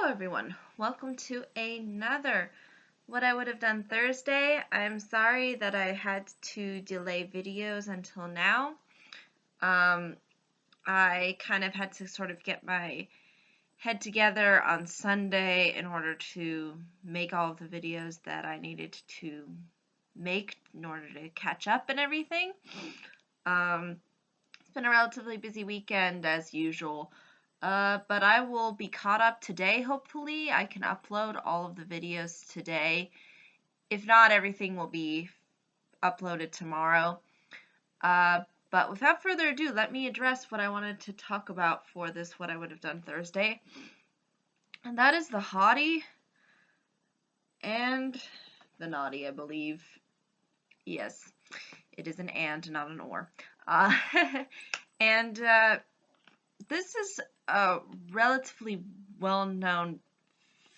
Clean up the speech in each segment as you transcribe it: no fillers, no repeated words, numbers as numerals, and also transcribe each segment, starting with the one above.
Hello everyone, welcome to another What I Would Have Done Thursday. I'm sorry that I had to delay videos until now. I kind of had to sort of get my head together on Sunday in order to make all of the videos that I needed to make in order to catch up and everything. It's been a relatively busy weekend as usual. But I will be caught up today, hopefully. I can upload all of the videos today. If not, everything will be uploaded tomorrow. But without further ado, let me address what I wanted to talk about for this What I Would Have Done Thursday. And that is the Hottie and the Nottie, I believe. Yes, it is an and, not an or. And this is a relatively well-known,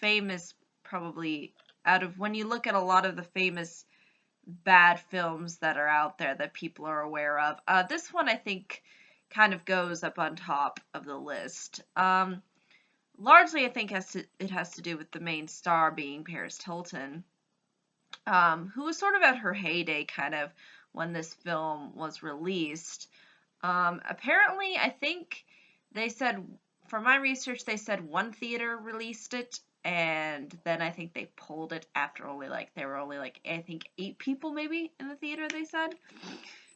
famous, probably, out of when you look at a lot of the famous bad films that are out there that people are aware of. This one, I think, kind of goes up on top of the list. Largely, I think it has to do with the main star being Paris Hilton, who was sort of at her heyday, kind of, when this film was released. Apparently, I think they said, for my research, they said one theater released it, and then I think they pulled it after there were only I think 8 people maybe in the theater, they said.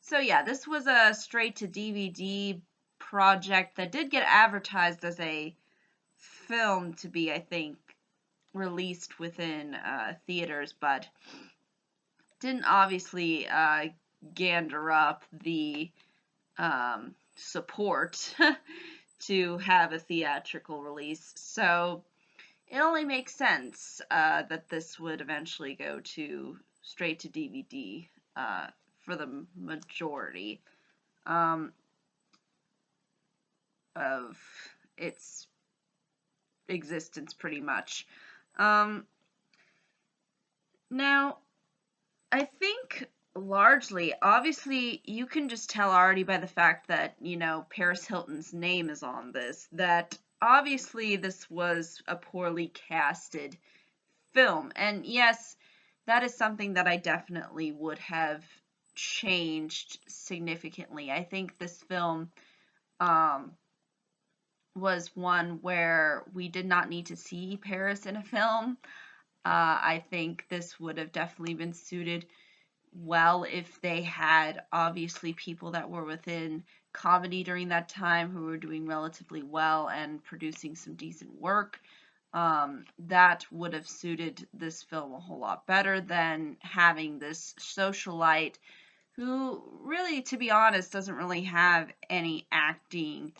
So yeah, this was a straight to DVD project that did get advertised as a film to be, I think, released within theaters, but didn't obviously gander up the support to have a theatrical release. So it only makes sense that this would eventually go straight to DVD for the majority of its existence, pretty much. Now, I think largely, obviously, you can just tell already by the fact that, Paris Hilton's name is on this, that obviously this was a poorly casted film. And yes, that is something that I definitely would have changed significantly. I think this film was one where we did not need to see Paris in a film. I think this would have definitely been suited well if they had obviously people that were within comedy during that time who were doing relatively well and producing some decent work. That would have suited this film a whole lot better than having this socialite who really, to be honest, doesn't really have any acting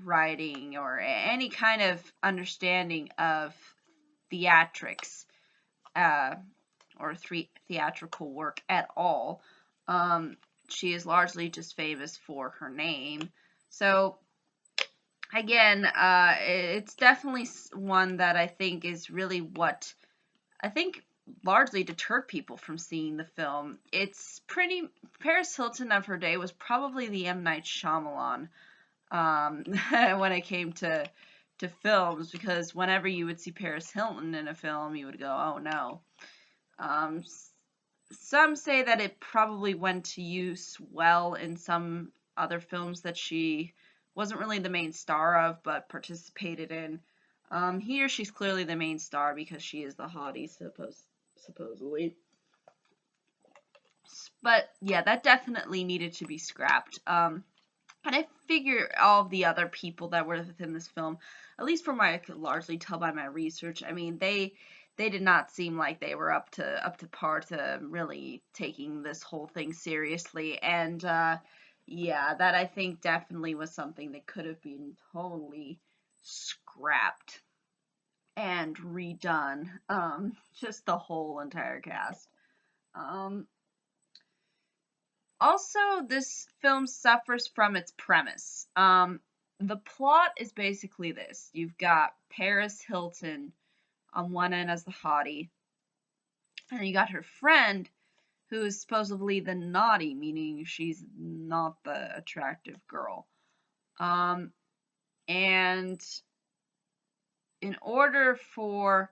writing or any kind of understanding of theatrics or theatrical work at all. She is largely just famous for her name. So, again, it's definitely one that I think is really what I think largely deterred people from seeing the film. Paris Hilton of her day was probably the M. Night Shyamalan when it came to films, because whenever you would see Paris Hilton in a film, you would go, oh no. Some say that it probably went to use well in some other films that she wasn't really the main star of, but participated in. Here, she's clearly the main star because she is the hottie, supposedly. But yeah, that definitely needed to be scrapped. And I figure all of the other people that were within this film, at least from what I could largely tell by my research, I mean, they did not seem like they were up to par to really taking this whole thing seriously. And yeah, that I think definitely was something that could have been totally scrapped and redone. Just the whole entire cast. Also, this film suffers from its premise. The plot is basically this. You've got Paris Hilton on one end as the hottie, and you got her friend, who is supposedly the naughty, meaning she's not the attractive girl. And And in order for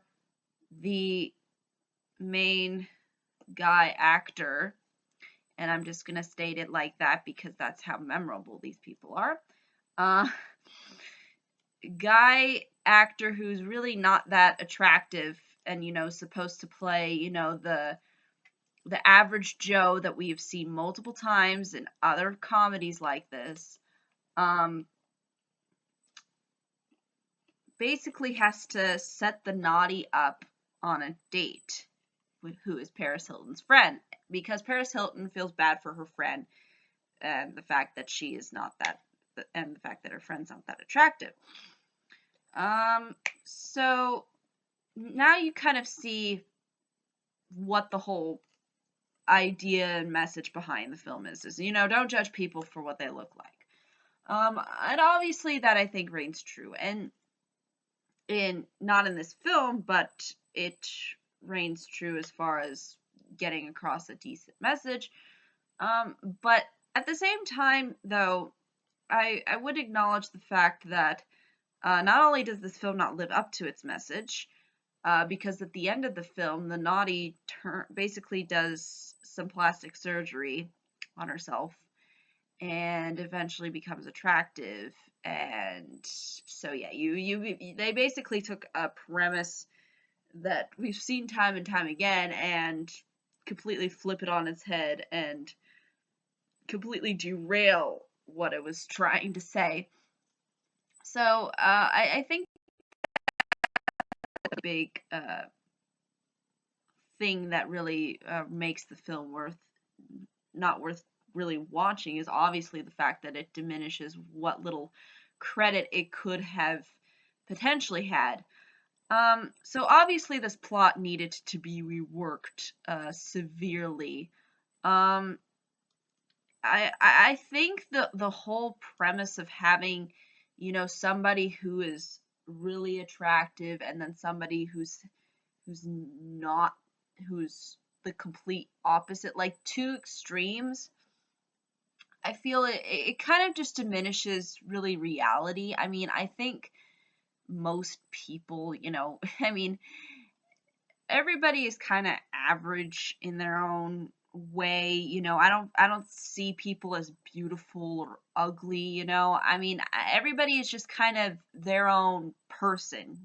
the main guy actor, and I'm just going to state it like that because that's how memorable these people are, uh, guy actor who's really not that attractive and, supposed to play, the average Joe that we've seen multiple times in other comedies like this, basically has to set the Nottie up on a date with who is Paris Hilton's friend, because Paris Hilton feels bad for her friend and the fact that she is not that, and the fact that her friend's not that attractive. So now you kind of see what the whole idea and message behind the film is, don't judge people for what they look like. And obviously that I think reigns true, and not in this film, but it reigns true as far as getting across a decent message. But at the same time, though, I would acknowledge the fact that not only does this film not live up to its message, because at the end of the film, the Nottie basically does some plastic surgery on herself and eventually becomes attractive. And so yeah, they basically took a premise that we've seen time and time again and completely flip it on its head and completely derail what it was trying to say. So I think the big thing that really makes the film not worth really watching is obviously the fact that it diminishes what little credit it could have potentially had. So obviously this plot needed to be reworked severely. Um, I think the whole premise of having, somebody who is really attractive and then somebody who's not, who's the complete opposite, like two extremes, I feel it kind of just diminishes really reality. I mean, I think most people, I mean, everybody is kind of average in their own way. I don't see people as beautiful or ugly. I mean, everybody is just kind of their own person.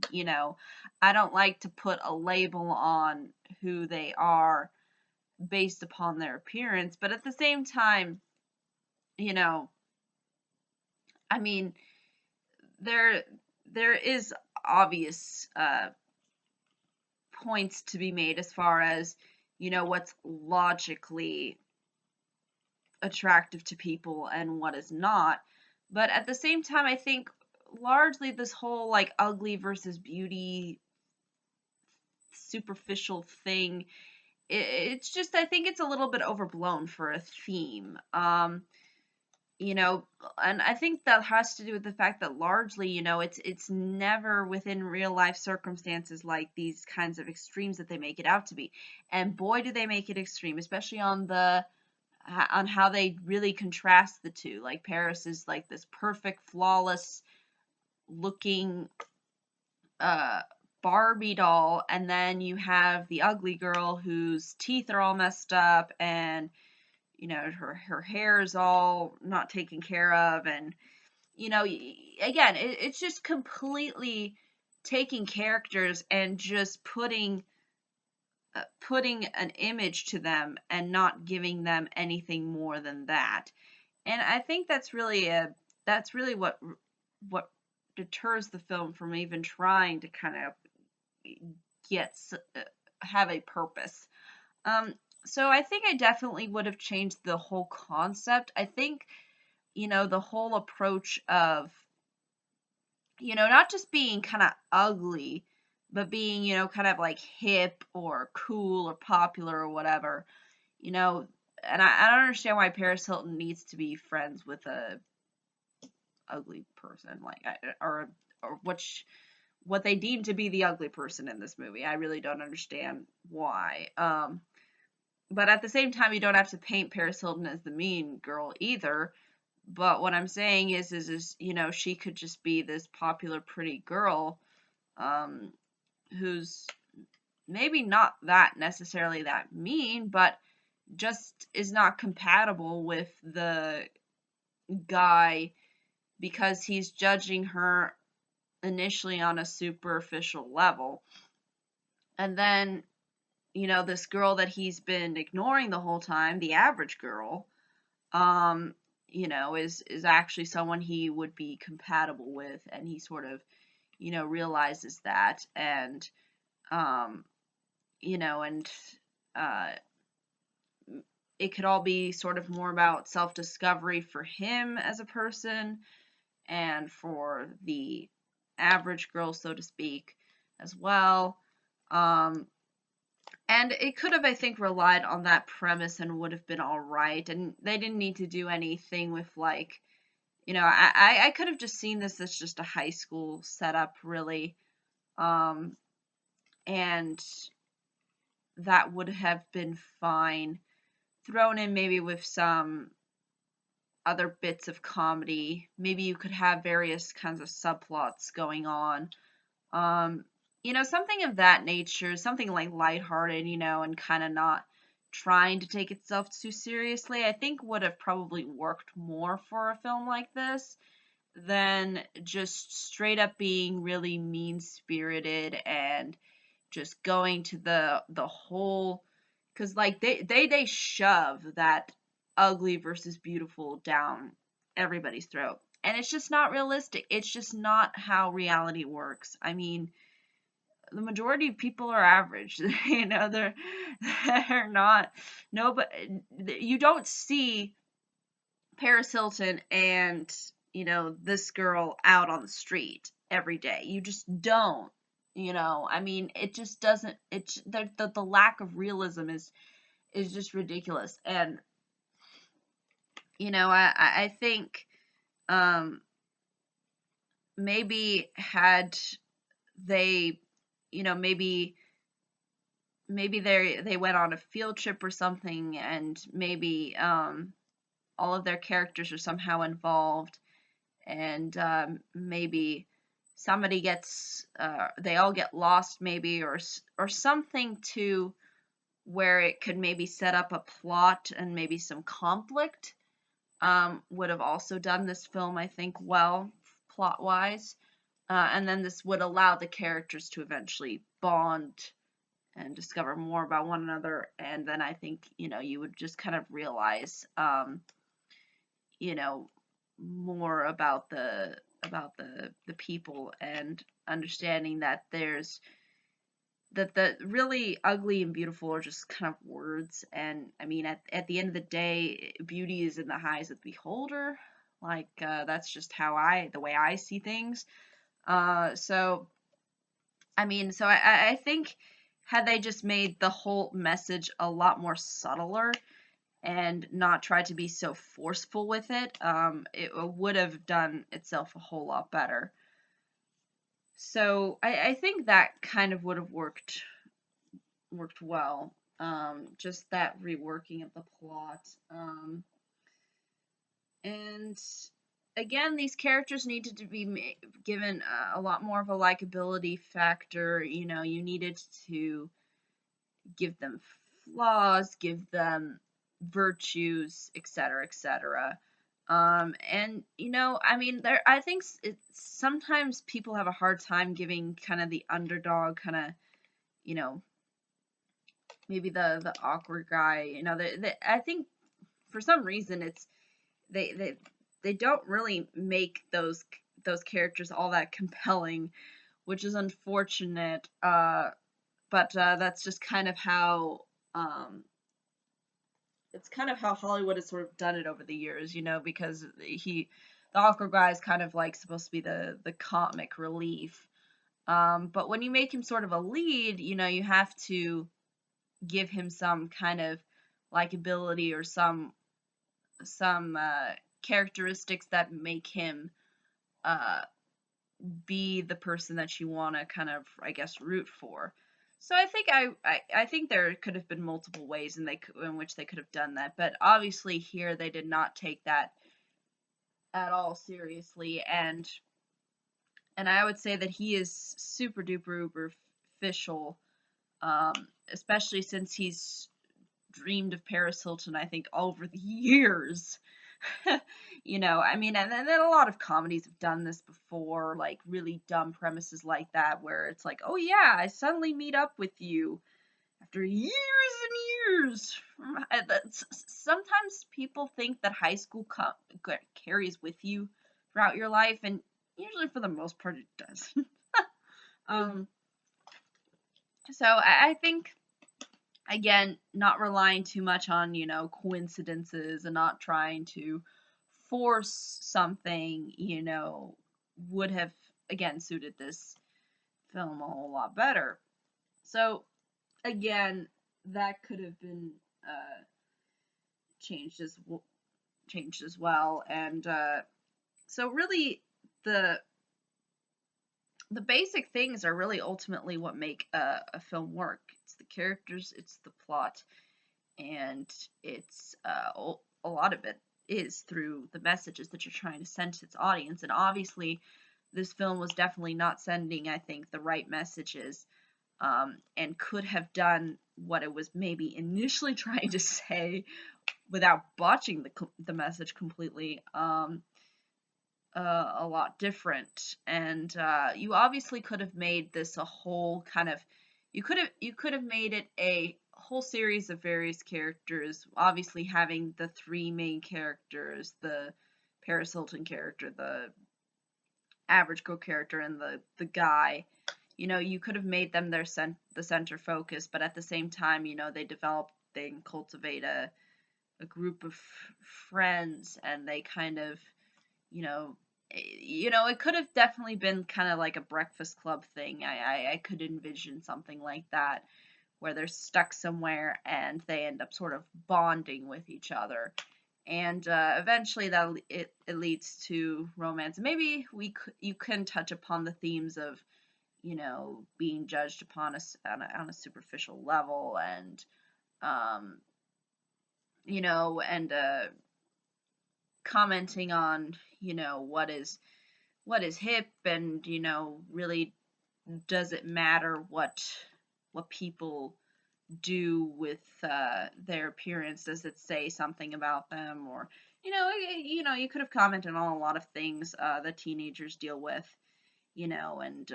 I don't like to put a label on who they are based upon their appearance, but at the same time, you know I mean, there there is obvious points to be made as far as, what's logically attractive to people and what is not. But at the same time, I think largely this whole like ugly versus beauty superficial thing, it's just, I think it's a little bit overblown for a theme. You know, and I think that has to do with the fact that largely, it's never within real life circumstances like these kinds of extremes that they make it out to be. And boy, do they make it extreme, especially on how they really contrast the two. Like Paris is like this perfect, flawless looking uh Barbie doll, and then you have the ugly girl whose teeth are all messed up and her hair is all not taken care of, and again, it's just completely taking characters and just putting an image to them and not giving them anything more than that. And I think that's really what deters the film from even trying to kind of get have a purpose. Um, so I think I definitely would have changed the whole concept. I think, the whole approach of, not just being kind of ugly, but being, kind of like hip or cool or popular or whatever, and I don't understand why Paris Hilton needs to be friends with a ugly person, like, or what they deem to be the ugly person in this movie. I really don't understand why. But at the same time, you don't have to paint Paris Hilton as the mean girl either, But what I'm saying is she could just be this popular pretty girl, um, who's maybe not that necessarily that mean, but just is not compatible with the guy because he's judging her initially on a superficial level. And then, this girl that he's been ignoring the whole time, the average girl, um, is actually someone he would be compatible with, and he sort of, realizes that, and um, and uh, it could all be sort of more about self-discovery for him as a person and for the average girl, so to speak, as well. Um, and it could have, I think, relied on that premise and would have been all right. And they didn't need to do anything with like, I could have just seen this as just a high school setup, really. Um, and that would have been fine. Thrown in maybe with some other bits of comedy. Maybe you could have various kinds of subplots going on. Um, something of that nature, something like lighthearted, and kind of not trying to take itself too seriously, I think would have probably worked more for a film like this than just straight up being really mean spirited and just going to the whole, because like they shove that ugly versus beautiful down everybody's throat, and it's just not realistic. It's just not how reality works. I mean, the majority of people are average. They're not. No, but you don't see Paris Hilton and this girl out on the street every day. You just don't. I mean, it just doesn't. It's the lack of realism is just ridiculous. And I think um maybe had they maybe they went on a field trip or something, and maybe all of their characters are somehow involved, and maybe somebody gets they all get lost, maybe, or something to where it could maybe set up a plot and maybe some conflict, would have also done this film, I think, well, plot wise. And then this would allow the characters to eventually bond and discover more about one another. And then I think, you would just kind of realize, you know, more about the people, and understanding that the really ugly and beautiful are just kind of words. And I mean, at the end of the day, beauty is in the eyes of the beholder. Like, that's just the way I see things. So I mean, so I think had they just made the whole message a lot more subtler and not tried to be so forceful with it, it would have done itself a whole lot better. So I think that kind of would have worked well. Just that reworking of the plot. And again, these characters needed to be given a lot more of a likability factor. You needed to give them flaws, give them virtues, etc., etc. And I mean, I think sometimes people have a hard time giving kind of the underdog, kind of, you know, maybe the awkward guy. I think for some reason they they they don't really make those characters all that compelling, which is unfortunate. But that's just kind of how it's kind of how Hollywood has sort of done it over the years, because the awkward guy is kind of like supposed to be the comic relief. But when you make him sort of a lead, you have to give him some kind of likability, or some characteristics that make him uh, be the person that you want to kind of, I guess, root for. So I think I think there could have been multiple ways in which they could have done that, but obviously here they did not take that at all seriously, and I would say that he is super duper uber official, especially since he's dreamed of Paris Hilton, I think, over the years. I mean, and then a lot of comedies have done this before, like really dumb premises like that, where it's like, oh yeah, I suddenly meet up with you after years and years. Sometimes people think that high school carries with you throughout your life, and usually for the most part it does. um, so I think, again, not relying too much on, coincidences and not trying to force something, would have, again, suited this film a whole lot better. So, again, that could have been changed as changed as well. And so, really, the the basic things are really ultimately what make a film work. It's the characters, it's the plot, and it's a lot of it is through the messages that you're trying to send to its audience. And obviously, this film was definitely not sending, I think, the right messages, and could have done what it was maybe initially trying to say without botching the message completely. A lot different, and you obviously could have made this a whole kind of, you could have made it a whole series of various characters, obviously having the three main characters, the Paris Hilton character, the average girl character, and the guy. You could have made them the center focus, but at the same time, they cultivate a group of friends, and they kind of, you know, it could have definitely been kind of like a Breakfast Club thing. I could envision something like that, where they're stuck somewhere and they end up sort of bonding with each other, and eventually it leads to romance. Maybe you can touch upon the themes of, being judged upon on a superficial level, and um, and commenting on, what is hip, and really, does it matter what people do with their appearance? Does it say something about them? Or you could have commented on a lot of things that teenagers deal with, and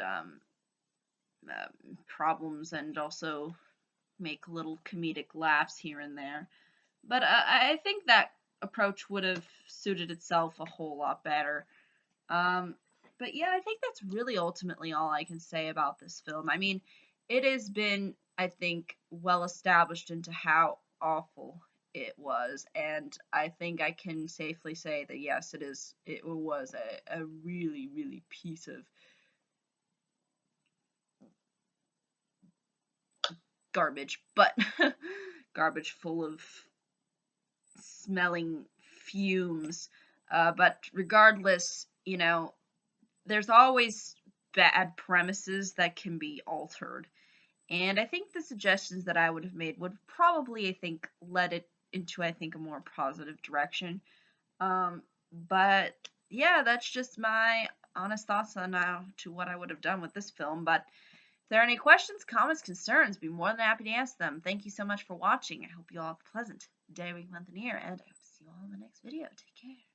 problems, and also make little comedic laughs here and there. But I think that approach would have suited itself a whole lot better. Um, but yeah, I think that's really ultimately all I can say about this film. I mean, it has been, I think, well established into how awful it was, and I think I can safely say that yes, it was a really, really piece of garbage, but garbage full of smelling fumes. But regardless, there's always bad premises that can be altered. And I think the suggestions that I would have made would probably, I think, led it into, I think, a more positive direction. Um, but yeah, that's just my honest thoughts on to what I would have done with this film. But if there are any questions, comments, concerns, be more than happy to answer them. Thank you so much for watching. I hope you all have a pleasant day, week, month, and year, and I hope to see you all in the next video. Take care.